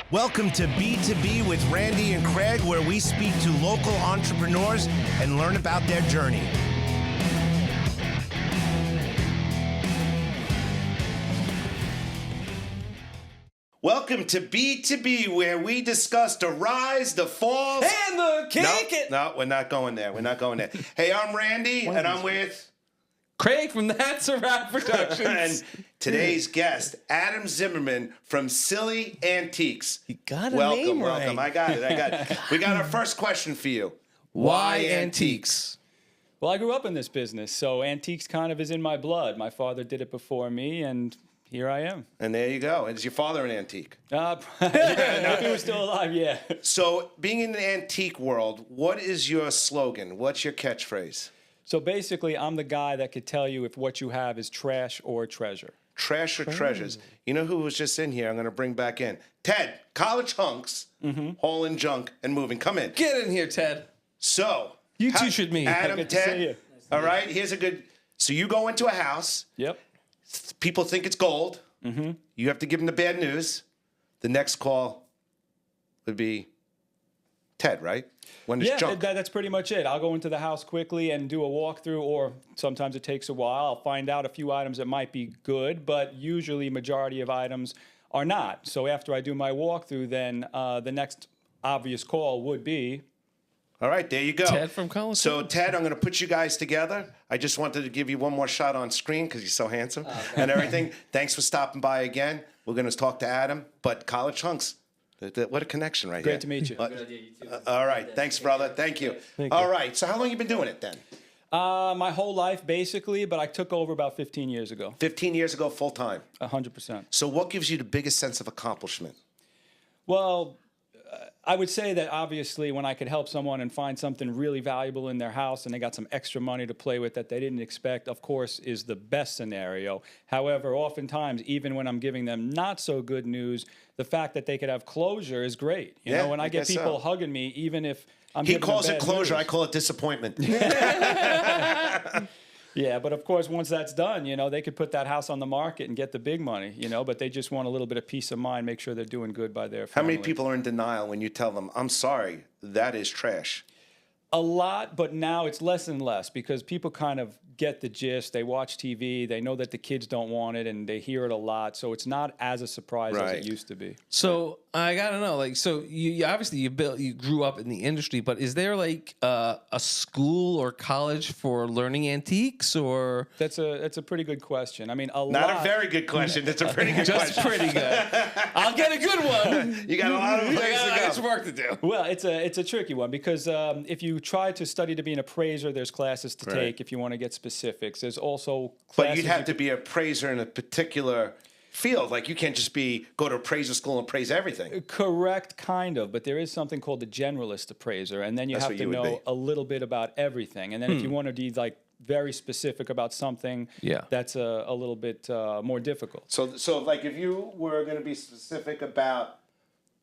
Welcome to B2B with Randy and Craig, where we speak to local entrepreneurs and learn about their journey. Welcome to B2B, where we discuss the rise, the falls, and the kick. No, we're not going there. We're not going there. Hey, I'm Randy, and I'm with Craig from That's a Wrap Productions. and today's guest, Adam Zimmerman from Syl-Lee Antiques. You got a Welcome, name welcome. right. I got it. We got our first question for you. Why antiques? Well, I grew up in this business, so antiques kind of is in my blood. My father did it before me, and here I am. And there you go. Is your father an antique? If he was still alive, yeah. So, being in the antique world, what is your slogan? What's your catchphrase? So basically, I'm the guy that could tell you if what you have is trash or treasure. Trash or treasures? You know who was just in here? I'm going to bring back in Ted, college hunks, hauling junk and moving. Come in. Get in here, Ted. So, You two should meet. Adam, Good to see Ted. you. All right. Here's a good. So you go into a house. Yep. People think it's gold. You have to give them the bad news. The next call would be Ted, right? When there's junk. That's pretty much it. I'll go into the house quickly and do a walkthrough, or sometimes it takes a while. I'll find out a few items that might be good, but usually majority of items are not. So after I do my walkthrough, then the next obvious call would be All right, there you go. Ted from College. So, Ted, I'm going to put you guys together. I just wanted to give you one more shot on screen because you're so handsome and everything. Thanks for stopping by again. We're going to talk to Adam, but College Hunks, what a connection right here. great to meet you. Good idea, you too. All right, thanks, brother. Thank you. All right, so how long you been doing it then? My whole life, basically, but I took over about 15 years ago. 15 years ago, full time. 100%. So what gives you the biggest sense of accomplishment? Well, I would say that obviously when I could help someone and find something really valuable in their house and they got some extra money to play with that they didn't expect, of course, is the best scenario. However, oftentimes, even when I'm giving them not so good news, the fact that they could have closure is great. You know, when I get guess people so. hugging me, even if I'm He giving them calls it bad closure. news. I call it disappointment. Yeah, but of course, once that's done, you know, they could put that house on the market and get the big money, you know, but they just want a little bit of peace of mind, make sure they're doing good by their How family. many people are in denial when you tell them, I'm sorry, that is trash? A lot, but now it's less and less because people kind of get the gist. They watch TV, they know that the kids don't want it, and they hear it a lot. So it's not as a surprise as Right. it used to be. So I gotta know, like, so you obviously you grew up in the industry, but is there like a school or college for learning antiques, or That's a pretty good question. I mean, Not lot. a very good question. It's a pretty good just question. pretty good? I'll get a good one. You got a lot of I ways got to much go. work to do. Well, it's a tricky one because if you try to study to be an appraiser, there's classes to Right. take. If you want to get specifics, there's also classes. But you'd have you to be an appraiser in a particular field. Like you can't just go to appraiser school and appraise everything. Correct, kind of, but there is something called the generalist appraiser, and then you That's have what to you would know be. a little bit about everything. And then if you want to be like very specific about something, Yeah. that's a little bit more difficult. So like if you were going to be specific about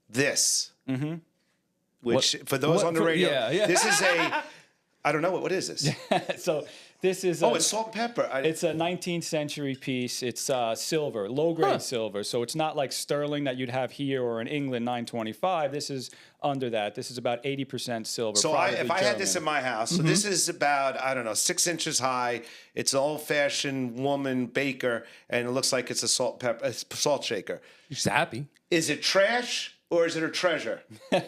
this, which for those what- on the for- radio, yeah. this is I don't know what is this? So this is Oh, it's salt and pepper. it's a 19th century piece. It's silver, low grade silver. So it's not like sterling that you'd have here or in England 925. This is under that. This is about 80% silver. So probably if I had this in German. my house, so this is about, I don't know, 6 inches high. It's an old-fashioned woman baker, and it looks like it's a salt shaker. You're just happy. Is it trash or is it a treasure?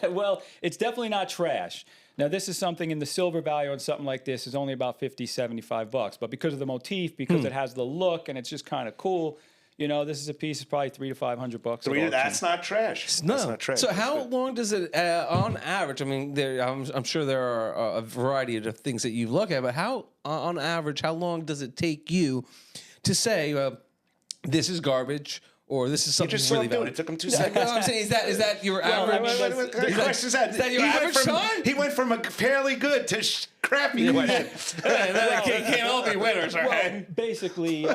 Well, it's definitely not trash. Now, this is something in the silver value on something like this is only about $50, $75. But because of the motif, because it has the look and it's just kind of cool, you know, this is a piece of probably $300 to $500 at auction. That's not trash. No. That's not trash. So That's how good. long does it, on average? I mean, I'm sure there are a variety of things that you look at, but how, on average, how long does it take you to say this is garbage? Or this is something just saw really him do it. valuable? It took him 2 No, seconds. I'm saying, is that your Well, I average? mean, What kind of question is that? Is that your He went average from- time? He went from a fairly good to crappy question. Can't all be winners, Well, right? basically,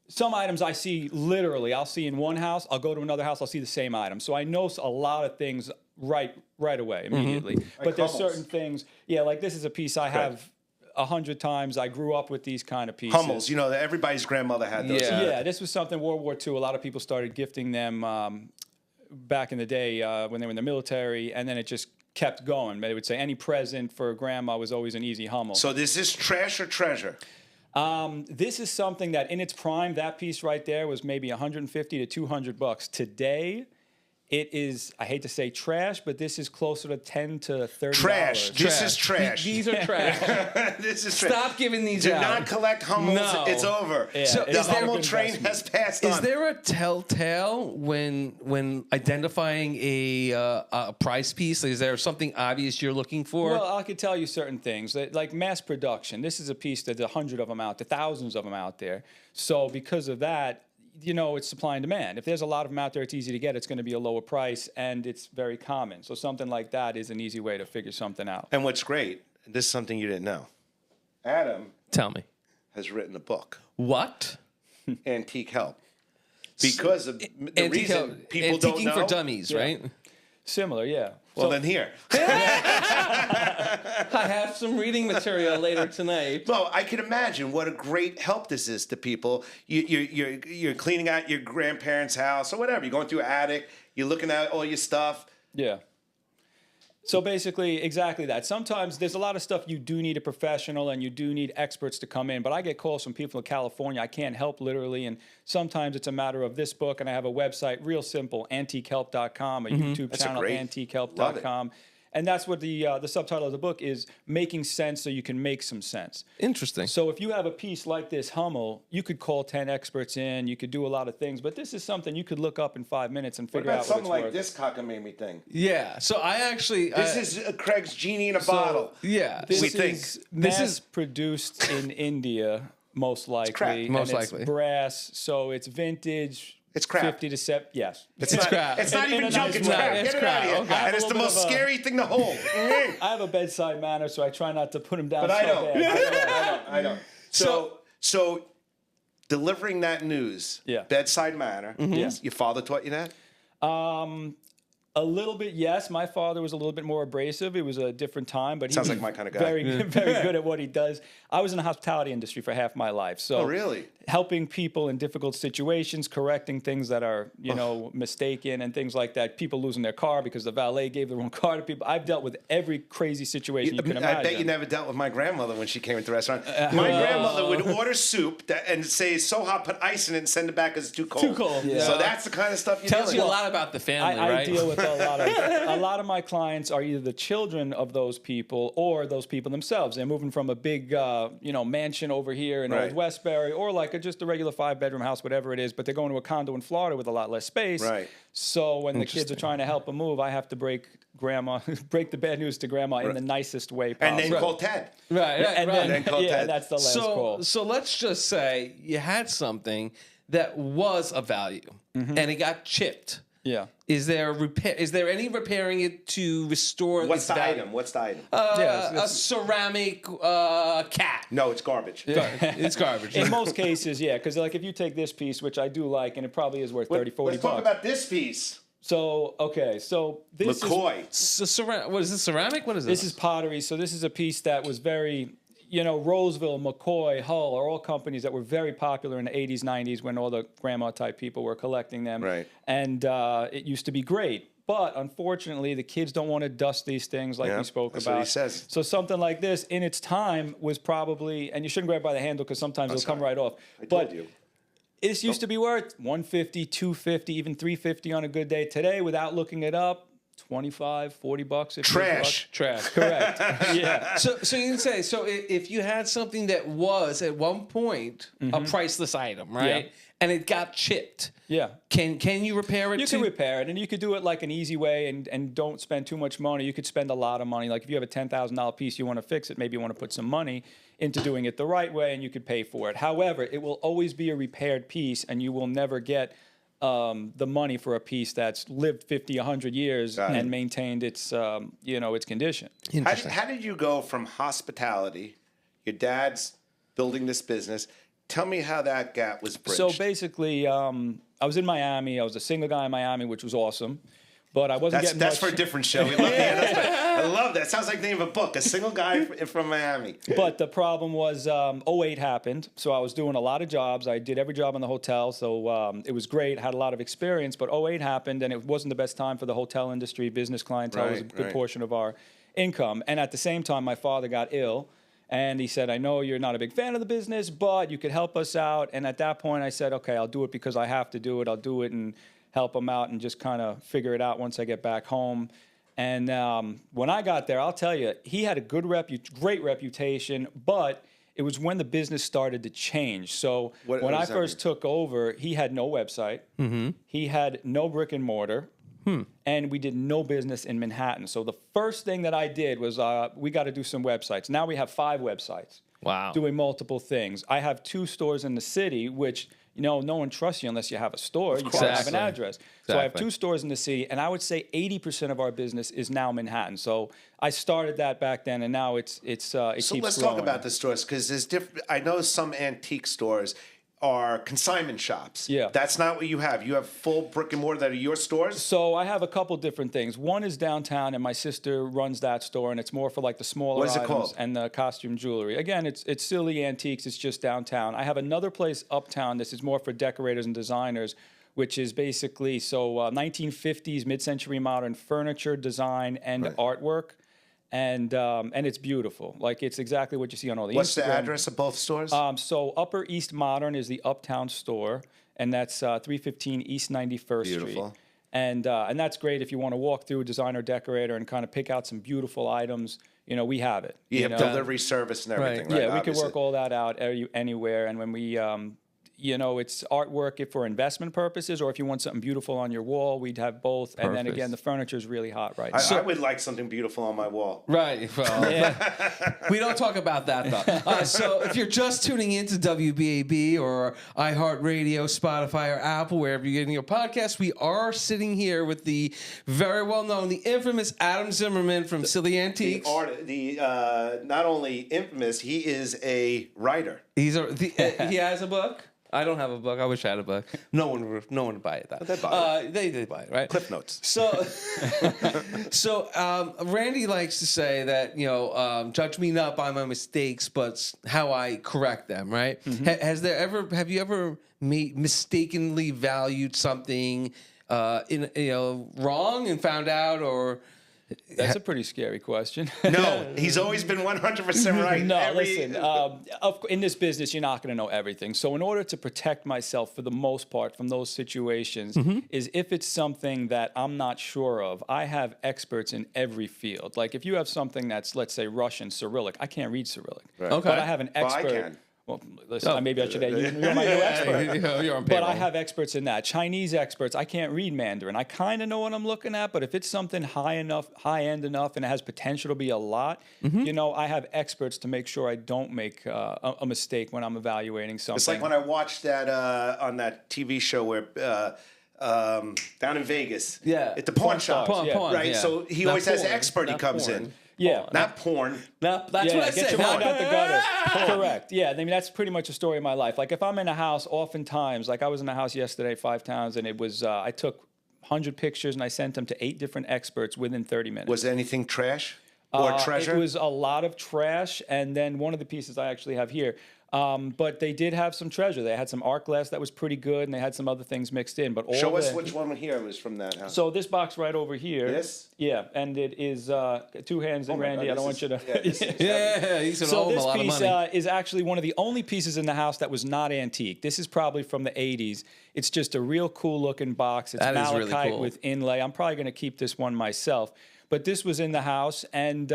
some items I see literally. I'll see in one house. I'll go to another house. I'll see the same item. So I know a lot of things right away, immediately. But there's Hummels. certain things. Yeah, like this is a piece I have 100 times. I grew up with these kind of pieces. Hummels, you know, everybody's grandmother had those. Yeah. Yeah, this was something World War II. A lot of people started gifting them back in the day when they were in the military, and then it just kept going. They would say any present for grandma was always an easy Hummel. So this is trash or treasure? This is something that in its prime, that piece right there was maybe 150 to $200. Today, it is, I hate to say trash, but this is closer to $10 to $30. Trash. This is trash. These are trash. This is trash. Stop giving these Do out. not collect Hummels. No. It's over. Yeah, So it's the never Hummel been train investment. has passed on. Is there a telltale when identifying a prize piece? Is there something obvious you're looking for? Well, I could tell you certain things, that, like mass production. This is a piece that there's 100 of them out there, thousands of them out there. So because of that, you know, it's supply and demand. If there's a lot of them out there, it's easy to get. It's going to be a lower price, and it's very common. So something like that is an easy way to figure something out. And what's great, this is something you didn't know. Adam Tell me. has written a book, What? Antique Help. Because of the Antique reason help- people don't antiquing know. for dummies, right? Similar, yeah. Well, then here. I have some reading material later tonight. Well, I can imagine what a great help this is to people. You're cleaning out your grandparents' house or whatever. You're going through an attic. You're looking at all your stuff. Yeah. So basically, exactly that. Sometimes there's a lot of stuff you do need a professional and you do need experts to come in. But I get calls from people in California. I can't help literally. And sometimes it's a matter of this book. And I have a website, real simple, antiquehelp.com, a YouTube That's a channel, great- antiquehelp.com. And that's what the subtitle of the book is, making sense so you can make some sense. Interesting. So if you have a piece like this Hummel, you could call 10 experts in, you could do a lot of things, but this is something you could look up in 5 minutes and What figure about out what something it's like worth. this cockamamie thing? Yeah. So I actually. This is Craig's genie in a bottle. Yeah. This we is think. This mass is- produced in India, most likely. crap. and Most it's likely. brass, so it's vintage. It's crap. 50 to 70, yes. It's crap. It's not In even a junk. nice It's way. crap. It's Get it out of crap. here. Okay. And it's the A little most bit of a- scary thing to hold. I have a bedside manner, so I try not to put them down But I so don't. bad. I don't. So delivering that news, Yeah. bedside manner. Yeah. Your father taught you that? A little bit, yes. My father was a little bit more abrasive. It was a different time, but he Sounds was like my kind of guy. very, very good at what he does. I was in the hospitality industry for half my life, so Oh, really? helping people in difficult situations, correcting things that are, mistaken and things like that. People losing their car because the valet gave the wrong car to people. I've dealt with every crazy situation you can imagine. I bet you never dealt with my grandmother when she came into the restaurant. My grandmother would order soup and say it's so hot, put ice in it and send it back because it's too cold. Too cold, yeah. So that's the kind of stuff you Tells you a with. lot about the family, I right? deal with a lot of my clients are either the children of those people or those people themselves. They're moving from a big, mansion over here in Right. Old Westbury, or like just a regular 5-bedroom house, whatever it is. But they're going to a condo in Florida with a lot less space. Right. So when the kids are trying to help them move, I have to break the bad news to grandma in the nicest way possible. And then call Ted. Right. And right. then, call yeah, Ted. that's the last call. So let's just say you had something that was of value and it got chipped. Yeah. Is there repair? Is there any repairing it to restore What's its the value? item? What's the item? Yeah, A it's- ceramic cat. No, it's garbage. It's garbage. In most cases, yeah, because like if you take this piece, which I do like, and it probably is worth 30, 40 Let's talk bucks. about this piece. So this is McCoy. What is this? Ceramic? What is This is pottery. So this is a piece that was very, Roseville, McCoy, Hull are all companies that were very popular in the 80s, 90s when all the grandma type people were collecting them. Right. And it used to be great. But unfortunately, the kids don't want to dust these things like Yeah, we spoke that's about. what he says. So something like this in its time was probably, and you shouldn't grab by the handle because sometimes it'll come right off. I but told you. this used to be worth 150, 250, even 350 on a good day. Today, without looking it up, 25, 40 bucks. Trash. trash. Correct. Yeah. So you can say, so if you had something that was at one point a priceless item, right? Yeah. And it got chipped. Yeah. Can you repair it? You can repair it, and you could do it like an easy way and don't spend too much money. You could spend a lot of money. Like if you have a $10,000 piece, you want to fix it, maybe you want to put some money into doing it the right way, and you could pay for it. However, it will always be a repaired piece, and you will never get the money for a piece that's lived 50, 100 years Got it. and maintained its, its condition. How did you go from hospitality, your dad's building this business? Tell me how that gap was bridged. So basically, I was in Miami. I was a single guy in Miami, which was awesome. but I wasn't getting That's much. for a different show. We love the I love that. Sounds like the name of a book. A single guy from Miami. But the problem was '08 happened, so I was doing a lot of jobs. I did every job in the hotel, so it was great, had a lot of experience, but '08 happened, and it wasn't the best time for the hotel industry. Business clientele was a good portion of our income. And at the same time, my father got ill, and he said, I know you're not a big fan of the business, but you could help us out. And at that point, I said, okay, I'll do it because I have to do it. I'll do it and help him out and just kind of figure it out once I get back home. And when I got there, I'll tell you, he had a great reputation, but it was when the business started to change. So when I first took over, he had no website. He had no brick and mortar. And we did no business in Manhattan. So the first thing that I did was we got to do some websites. Now we have 5 websites. Wow. Doing multiple things. I have 2 stores in the city, which, no one trusts you unless you have a store. You gotta have an address. So I have 2 stores in the city, and I would say 80% of our business is now Manhattan. So I started that back then, and now it keeps growing. So let's talk about the stores, because there's different. I know some antique stores are consignment shops. Yeah. That's not what you have. You have full brick and mortar that are your stores? So I have a couple different things. One is downtown, and my sister runs that store, and it's more for like the smaller What is it items called? and the costume jewelry. Again, it's Syl-Lee Antiques. It's just downtown. I have another place uptown. This is more for decorators and designers, which is basically 1950s, mid-century modern furniture design and artwork. And it's beautiful. Like, it's exactly what you see on all the What's Instagram. the address of both stores? So Upper East Modern is the uptown store, and that's 315 East 91st Beautiful. Street. And that's great if you want to walk through a designer designer and kind of pick out some beautiful items. We have it. You have delivery service and everything, right? Yeah, we can Obviously. work all that out anywhere. And when we it's artwork for investment purposes, or if you want something beautiful on your wall, we'd have both. And then again, the furniture is really hot right now. I would like something beautiful on my wall. Right. Well, we don't talk about that, though. So if you're just tuning into WBAB or iHeartRadio, Spotify, or Apple, wherever you're getting your podcast, we are sitting here with the very well-known, the infamous Adam Zimmerman from Syl-Lee Antiques. Not only infamous, he is a writer. He has a book. I don't have a book. I wish I had a book. No one would buy it. They buy it. They buy it, right? Cliff Notes. So Randy likes to say that judge me not by my mistakes, but how I correct them. Right? Mm-hmm. Have you ever mistakenly valued something wrong and found out, or? That's a pretty scary question. No, he's always been 100% right. No, listen, in this business, you're not going to know everything. So in order to protect myself for the most part from those situations, is if it's something that I'm not sure of, I have experts in every field. Like if you have something that's, let's say, Russian, Cyrillic, I can't read Cyrillic. Right. Okay. But I have an expert. Well, I can. Well, listen, maybe I should. You're my new expert. You're on But payroll. I have experts in that. Chinese experts. I can't read Mandarin. I kind of know what I'm looking at, but if it's something high end enough, and it has potential to be a lot, I have experts to make sure I don't make a mistake when I'm evaluating something. It's like when I watched that on that TV show where down in Vegas, at the pawn shop, right? Yeah. So he always has an expert. He comes in. Yeah. Not porn. That's what I get said. your mind out the gutter. Correct. Yeah, I mean, that's pretty much a story of my life. Like, if I'm in a house, oftentimes, like I was in a house yesterday 5 times, and it was, I took 100 pictures, and I sent them to 8 different experts within 30 minutes. Was anything trash or treasure? It was a lot of trash, and then one of the pieces I actually have here. But they did have some treasure. They had some art glass that was pretty good, and they had some other things mixed in. But Show us which one here was from that house. So this box right over here. This? Yeah, and it is 2 hands in, Randy. I don't want you to. He's gonna owe him a lot of money. So this piece is actually one of the only pieces in the house that was not antique. This is probably from the 80s. It's just a real cool looking box. It's malachite really cool. with inlay. I'm probably going to keep this one myself. But this was in the house, and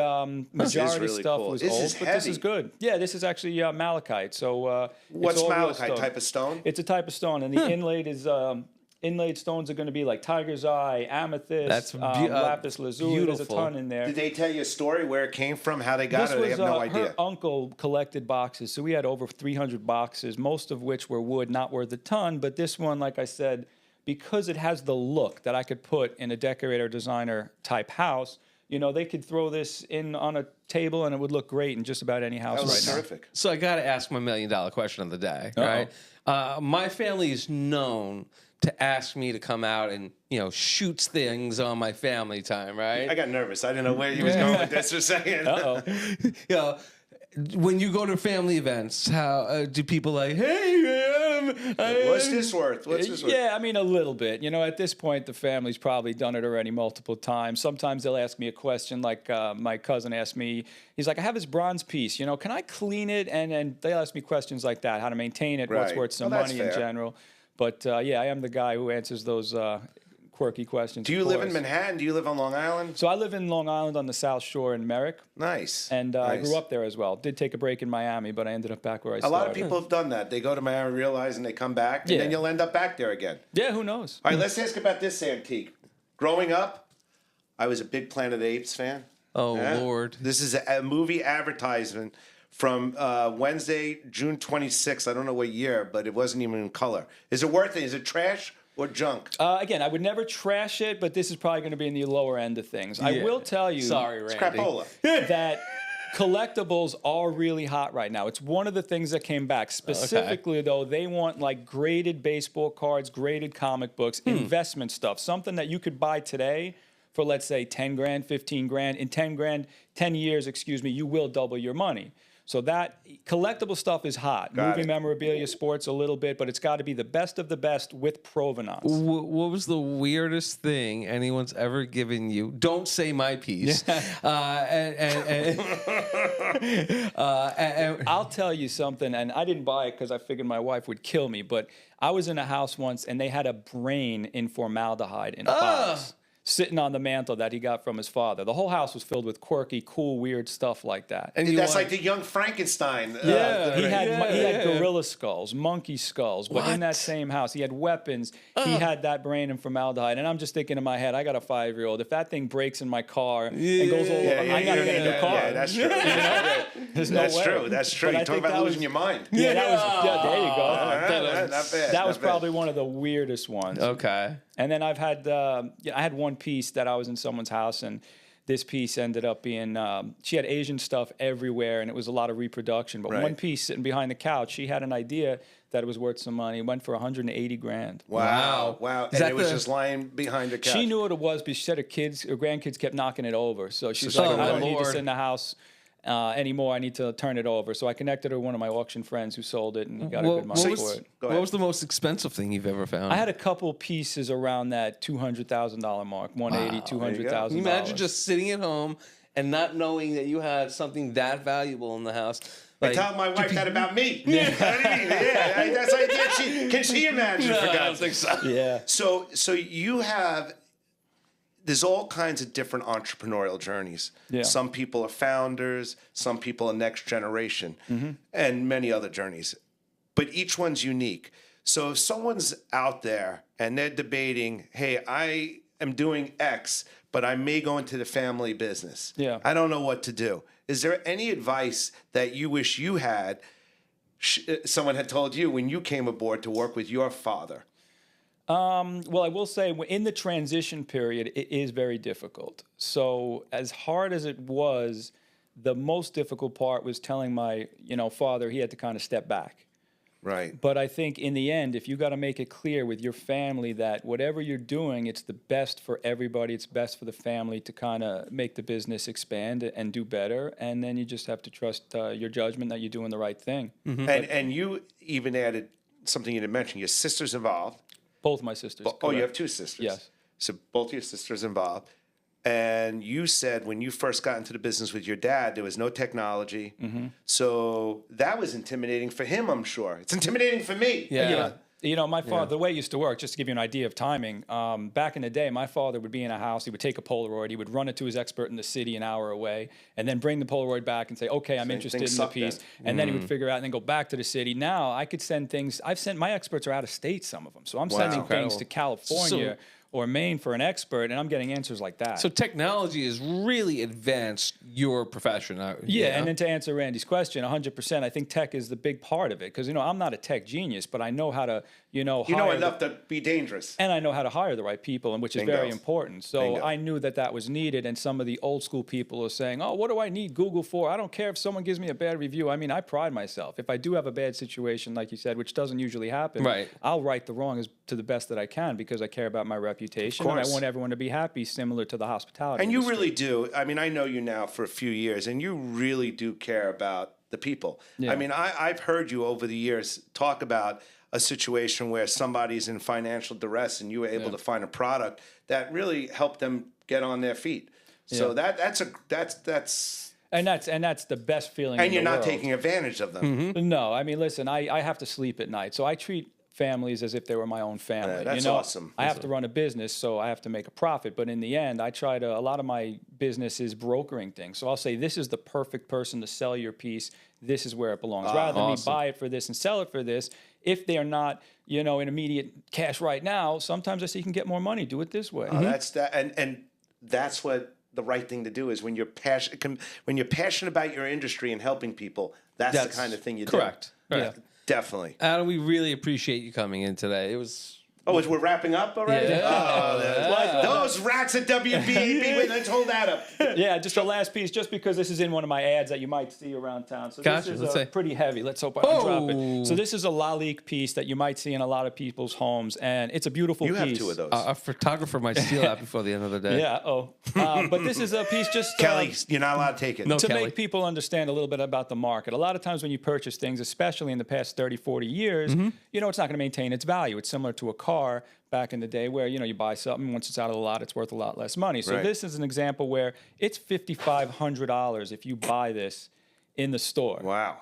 majority really stuff cool. was This old, is but this heavy. is good. Yeah, this is actually malachite. So What's it's all real malachite? stone. Type of stone? It's a type of stone, and the inlaid is inlaid stones are going to be like tiger's eye, amethyst, That's lapis lazuli. There's a beautiful. ton in there. Did they tell you a story where it came from, how they got This it? Or they was have no idea. her uncle collected boxes, so we had over 300 boxes, most of which were wood, not worth a ton. But this one, like I said, because it has the look that I could put in a decorator designer type house, they could throw this in on a table and it would look great in just about any house That was right terrific. So I got to ask my $1 million question of the day, right? My family is known to ask me to come out and, shoots things on my family time, right? I got nervous. I didn't know where he was going with this for a second. Uh-oh. When you go to family events, how do people like, hey, man, What's this worth? What's this worth? Yeah, I mean, a little bit. At this point, the family's probably done it already multiple times. Sometimes they'll ask me a question, like my cousin asked me. He's like, I have this bronze piece. Can I clean it? And they'll ask me questions like that, how to maintain it, what's Right. worth some Well, that's money in fair. general. But yeah, I am the guy who answers those quirky questions. Do you live in Manhattan? Do you live on Long Island? So I live in Long Island on the South Shore in Merrick. Nice. And I Nice. grew up there as well. Did take a break in Miami, but I ended up back where I A started. lot of people have done that. They go to Miami, realize, and they come back, and Yeah. then you'll end up back there again. Yeah, who knows? All right, let's ask about this antique. Growing up, I was a big Planet of the Apes fan. Oh, Yeah? Lord. This is a movie advertisement from Wednesday, June 26th. I don't know what year, but it wasn't even in color. Is it worth it? Is it trash or junk? Again, I would never trash it, but this is probably going to be in the lower end of things. I will tell you Sorry, Randy. Crapola. that collectibles are really hot right now. It's one of the things that came back. Specifically, though, they want like graded baseball cards, graded comic books, investment stuff, something that you could buy today for, let's say, 10 grand, 15 grand. In 10 years, you will double your money. So that collectible stuff is hot. Got Movie it. memorabilia, sports a little bit, but it's got to be the best of the best with provenance. What was the weirdest thing anyone's ever given you? Don't say my piece. And I'll tell you something, and I didn't buy it because I figured my wife would kill me, but I was in a house once, and they had a brain in formaldehyde in a box sitting on the mantle that he got from his father. The whole house was filled with quirky, cool, weird stuff like that. and you That's want- like the Young Frankenstein. Yeah, he had yeah. gorilla skulls, monkey skulls, but in that What? same house, he had weapons. He had that brain in formaldehyde, and I'm just thinking in my head, I got a 5-year-old. If that thing breaks in my car and goes all over, I gotta get a new car. Yeah, that's true. There's no That's way. true. That's true. But I You talk think about that losing was- your mind. Yeah, that was. Yeah, there you go. Not bad. That was not bad. probably one of the weirdest ones. Okay. And then I've had, I had one piece that I was in someone's house, and this piece ended up being, she had Asian stuff everywhere, and it was a lot of reproduction. But Right. one piece sitting behind the couch, she had an idea that it was worth some money. It went for 180 grand. Wow. And that it was the- just lying behind the couch. She knew what it was, but she said her grandkids kept knocking it over. So she's So like, she- I Oh, don't need Lord. this in the house anymore. I need to turn it over. So I connected her with one of my auction friends who sold it, and he got a good money for it. Go What ahead. was the most expensive thing you've ever found? I had a couple pieces around that $200,000 mark, 180, Can $200,000. you imagine just sitting at home and not knowing that you had something that valuable in the house? I tell my wife that about me. Yeah. That's like, can she imagine? For God's sake. Yeah. So you have. There's all kinds of different entrepreneurial journeys. Yeah. Some people are founders, some people are next generation, and many other journeys. But each one's unique. So if someone's out there and they're debating, hey, I am doing X, but I may go into the family business. Yeah. I don't know what to do. Is there any advice that you wish you had, someone had told you when you came aboard to work with your father? Well, I will say in the transition period, it is very difficult. So as hard as it was, the most difficult part was telling my, father he had to kind of step back. Right. But I think in the end, if you got to make it clear with your family that whatever you're doing, it's the best for everybody. It's best for the family to kind of make the business expand and do better. And then you just have to trust your judgment that you're doing the right thing. And you even added something you didn't mention. Your sister's involved. Both my sisters. Oh, you correct. have two sisters. Yes. So both your sisters involved. And you said when you first got into the business with your dad, there was no technology. So that was intimidating for him, I'm sure. It's intimidating for me. Yeah. My father, the way it used to work, just to give you an idea of timing, back in the day, my father would be in a house, he would take a Polaroid, he would run it to his expert in the city an hour away, and then bring the Polaroid back and say, okay, I'm interested in the sucked piece. then. And then he would figure out and then go back to the city. Now I could send things, my experts are out of state, some of them. So I'm sending things Incredible. to California or Maine for an expert, and I'm getting answers like that. So technology has really advanced your profession. Yeah, and then to answer Randy's question, 100%, I think tech is the big part of it because, I'm not a tech genius, but I know how to, hire enough to be dangerous. and I know how to hire the right people, and which is very Bingo. important. So Bingo. I knew that was needed, and some of the old school people are saying, oh, what do I need Google for? I don't care if someone gives me a bad review. I mean, I pride myself. If I do have a bad situation, like you said, which doesn't usually happen, Right. I'll right the wrong to the best that I can because I care about my reputation, and I course. want everyone to be happy, similar to the hospitality And you industry. really do. I mean, I know you now for a few years, and you really do care about the people. Yeah. I mean, I've heard you over the years talk about a situation where somebody's in financial duress and you were able to find a product that really helped them get on their feet. So that's And that's the best feeling. and in you're the not world. taking advantage of them. Mm-hmm. No, I mean, listen, I have to sleep at night, so I treat families as if they were my own family. Yeah, that's awesome. I have to run a business, so I have to make a profit. But in the end, a lot of my business is brokering things. So I'll say, this is the perfect person to sell your piece. This is where it belongs. Rather than me buy it for this and sell it for this, if they're not, in immediate cash right now, sometimes I say you can get more money. Do it this way. That's that, and that's what the right thing to do is when you're passionate about your industry and helping people. That's the kind of thing you correct. do. Correct. Yeah. Definitely. Adam, we really appreciate you coming in today. It was. Oh, we're wrapping up already? Those rats at WBAB. Wait, let's hold that up. Yeah, just a last piece, just because this is in one of my ads that you might see around town. So Gotcha, this let's is see. pretty heavy. Let's hope I can drop Oh. it. So this is a Lalique piece that you might see in a lot of people's homes, and it's a beautiful You piece. have two of those. A photographer might steal that before the end of the day. Yeah. But this is a piece just Kelly, you're not allowed to take it. No. to Kelly. make people understand a little bit about the market. A lot of times when you purchase things, especially in the past 30, 40 years, Mm-hmm. it's not going to maintain its value. It's similar to a car back in the day where, you buy something, once it's out of the lot, it's worth a lot less money. So Right. this is an example where it's $5,500 if you buy this in the store. Wow.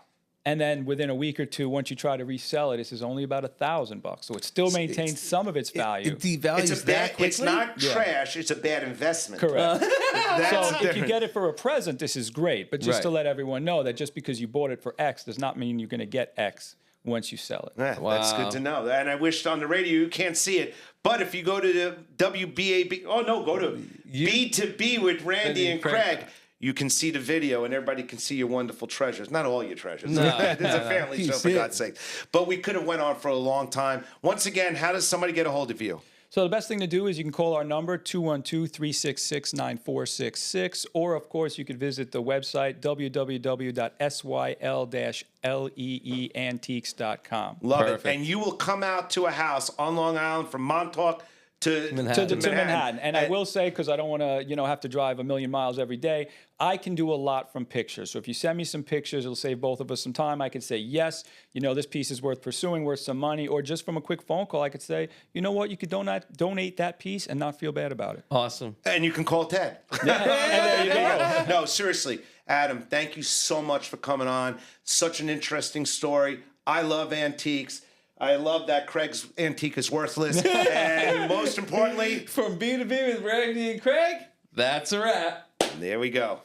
And then within a week or two, once you try to resell it, this is only about $1,000. So it still maintains some of its value. It devalues It's that quickly. it's not trash. It's a bad investment. Correct. That's So if you different. get it for a present, this is great. But just to Right. let everyone know that just because you bought it for X does not mean you're going to get X once you sell it. Yeah, that's good to know. And I wish on the radio you can't see it, but if you go to the WBAB, go to B2B with Randy and Craig. You can see the video and everybody can see your wonderful treasures. Not all your treasures. It's a family show, for God's sake. But we could have went on for a long time. Once again, how does somebody get a hold of you? So the best thing to do is you can call our number, 212-366-9466, or, of course, you could visit the website, www.syl-leeantiques.com. Love Perfect. it. And you will come out to a house on Long Island from Montauk to Manhattan. To Manhattan. And I will say, because I don't want to, have to drive a million miles every day, I can do a lot from pictures. So if you send me some pictures, it'll save both of us some time. I could say, yes, this piece is worth pursuing, worth some money. Or just from a quick phone call, I could say, you know what, you could donate that piece and not feel bad about it. Awesome. And you can call Ted. And there you go. No, seriously. Adam, thank you so much for coming on. Such an interesting story. I love antiques. I love that Craig's antique is worthless. And most importantly, From B2B with Randy and Craig, that's a wrap. there we go.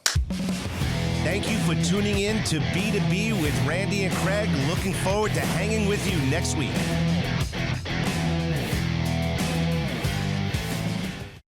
Thank you for tuning in to B2B with Randy and Craig. Looking forward to hanging with you next week.